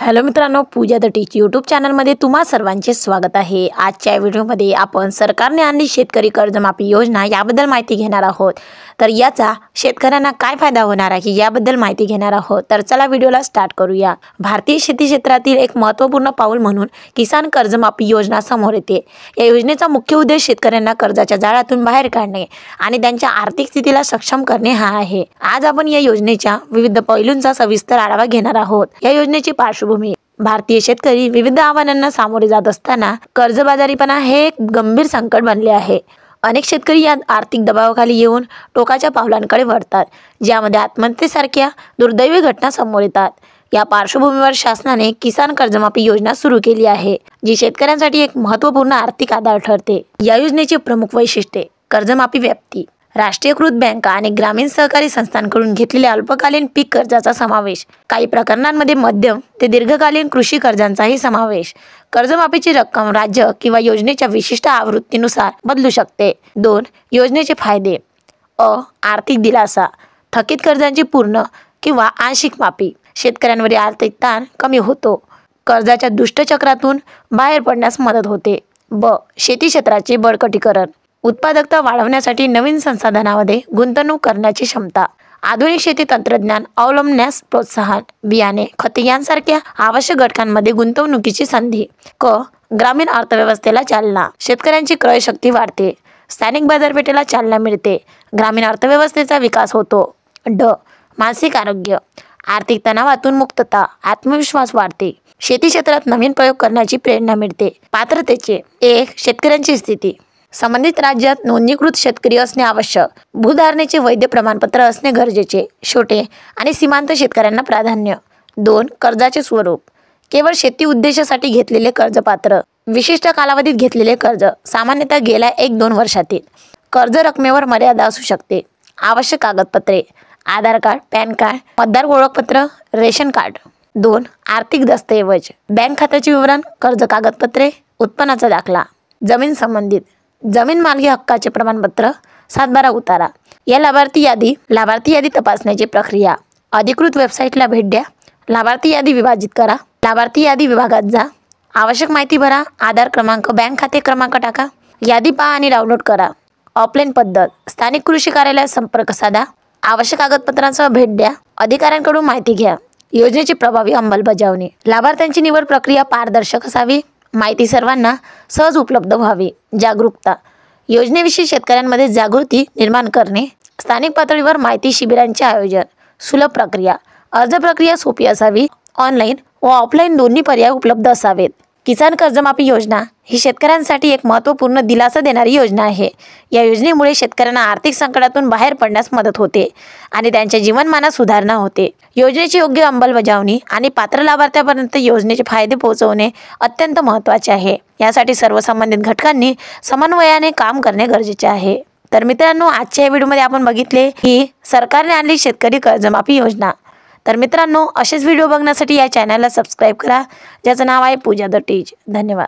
Hello मित्रांनो, पूजा the teach YouTube चॅनलमध्ये तुम्हा सर्वांचे स्वागत आहे। आजच्या व्हिडिओमध्ये आपण सरकारने आणली शेतकरी कर्जमाफी योजना याबद्दल माहिती घेणार आहोत। तर याचा शेतकऱ्यांना काय फायदा होणार आहे याबद्दल माहिती घेणार आहोत। तर चला व्हिडिओला स्टार्ट करूया। भारतीय शेती क्षेत्रातील एक महत्त्वपूर्ण पाऊल म्हणून किसान कर्जमाफी योजना समोर येते। या योजनेचा मुख्य उद्देश शेतकऱ्यांना कर्जाच्या जाळ्यातून बाहेर काढणे आणि त्यांच्या आर्थिक स्थितीला सक्षम करणे हा आहे। आज आपण या योजनेच्या विविध पैलूंचा सविस्तर आढावा घेणार आहोत। या योजनेची पार्श्वभूमी: भारतीय शेतकरी विविध आव्हानांना सामोरे जात असताना कर्जबाजारीपणा हे एक गंभीर संकट बनले आहे। अनेक शेतकरी या आर्थिक दबावाखाली येऊन टोकाच्या पावलांकडे वळतात, ज्यामध्ये आत्महत्येसारख्या दुर्दैवी घटना समोर येतात। या पार्श्वभूमीवर शासनाने किसान कर्जमाफी योजना सुरू केली आहे, जी शेतकऱ्यांसाठी एक महत्त्वपूर्ण आर्थिक आधार ठरते। या योजनेची प्रमुख वैशिष्ट्ये: कर्जमाफी व्याप्ती: राष्ट्रीयकृत बँका आणि ग्रामीण सहकारी संस्थांकडून घेतलेल्या अल्पकालीन पीक कर्जाचा समावेश। काही प्रकरणांमध्ये मध्यम ते दीर्घकालीन कृषी कर्जांचाही समावेश। कर्जमाफीची रक्कम राज्य किंवा योजनेच्या विशिष्ट आवृत्तीनुसार बदलू शकते। 2. योजनेचे फायदे: आर्थिक दिलासा: थकीत कर्जांची पूर्ण किंवा आंशिक माफी। शेतकऱ्यांवरील आर्थिक ताण कमी होतो। कर्जाच्या दुष्टचक्रातून बाहेर पडण्यास मदत होते। शेती क्षेत्राचे बळकटीकरण: उत्पादकता वाढवण्यासाठी नवीन संसाधनांमध्ये गुंतवणूक करण्याची क्षमता। आधुनिक शेती तंत्रज्ञान अवलंबण्यास प्रोत्साहन। बियाणे, खते यांसारख्या आवश्यक घटकांमध्ये गुंतवणुकीची संधी। ग्रामीण अर्थव्यवस्थेला चालना: शेतकऱ्यांची क्रयशक्ती वाढते। स्थानिक बाजारपेठेला चालना मिळते। ग्रामीण अर्थव्यवस्थेचा विकास होतो। मानसिक आरोग्य: आर्थिक तणावातून मुक्तता, आत्मविश्वास वाढते। शेती क्षेत्रात नवीन प्रयोग करण्याची प्रेरणा मिळते। पात्रतेचे: शेतकऱ्यांची स्थिती: संबंधित राज्यात नोंदणीकृत शेतकरी असणे आवश्यक। भूधारणेचे वैध प्रमाणपत्र असणे गरजेचे। छोटे आणि सीमांत शेतकऱ्यांना प्राधान्य। 2. कर्जाचे स्वरूप: केवळ शेती उद्देशासाठी घेतलेले कर्जपात्र। विशिष्ट कालावधीत घेतलेले कर्ज, सामान्यतः गेल्या 1-2 वर्षातील। कर्ज रकमेवर मर्यादा असू शकते। आवश्यक कागदपत्रे: आधार कार्ड, पॅन कार्ड, मतदार ओळखपत्र, रेशन कार्ड। 2. आर्थिक दस्तऐवज: बँक खात्याचे विवरण, कर्ज कागदपत्रे, उत्पन्नाचा दाखला। जमीन संबंधित: जमीन मालकी हक्काचे प्रमाणपत्र, 7/12 उतारा। या लाभार्थी यादी तपासण्याची प्रक्रिया: अधिकृत वेबसाईटला भेट द्या। लाभार्थी यादी विभाजित करा। लाभार्थी यादी विभागात जा। आवश्यक माहिती भरा। आधार क्रमांक, बँक खाते क्रमांक टाका। यादी पहा आणि डाउनलोड करा। ऑफलाईन पद्धत: स्थानिक कृषी कार्यालयात संपर्क साधा। आवश्यक कागदपत्रांसह भेट द्या। अधिकाऱ्यांकडून माहिती घ्या। योजनेची प्रभावी अंमलबजावणी: लाभार्थ्यांची निवड प्रक्रिया पारदर्शक असावी। माहिती सर्वांना सहज उपलब्ध व्हावी। जागरूकता: योजनेविषयी शेतकऱ्यांमध्ये जागृती निर्माण करणे। स्थानिक पातळीवर माहिती शिबिरांचे आयोजन। सुलभ प्रक्रिया: अर्ज प्रक्रिया सोपी असावी। ऑनलाईन व ऑफलाईन दोन्ही पर्याय उपलब्ध असावेत। किसान कर्जमाफी योजना ही शेतकऱ्यांसाठी एक महत्त्वपूर्ण दिलासा देणारी योजना आहे। या योजनेमुळे शेतकऱ्यांना आर्थिक संकटातून बाहेर पडण्यास मदत होते आणि त्यांच्या जीवनमानात सुधारणा होते। योजनेची योग्य अंमलबजावणी आणि पात्र लाभार्थ्यांपर्यंत योजनेचे फायदे पोहोचवणे अत्यंत महत्त्वाचे आहे। यासाठी सर्व संबंधित घटकांनी समन्वयाने काम करणे गरजेचे आहे। तर मित्रांनो, आजच्या व्हिडिओमध्ये आपण बघितले ही सरकारने आणली शेतकरी कर्जमाफी योजना। तर मित्रांनो, असेच व्हिडिओ बघण्यासाठी या चॅनलला सबस्क्राईब करा, ज्याचं नाव आहे पूजा द टीच। धन्यवाद।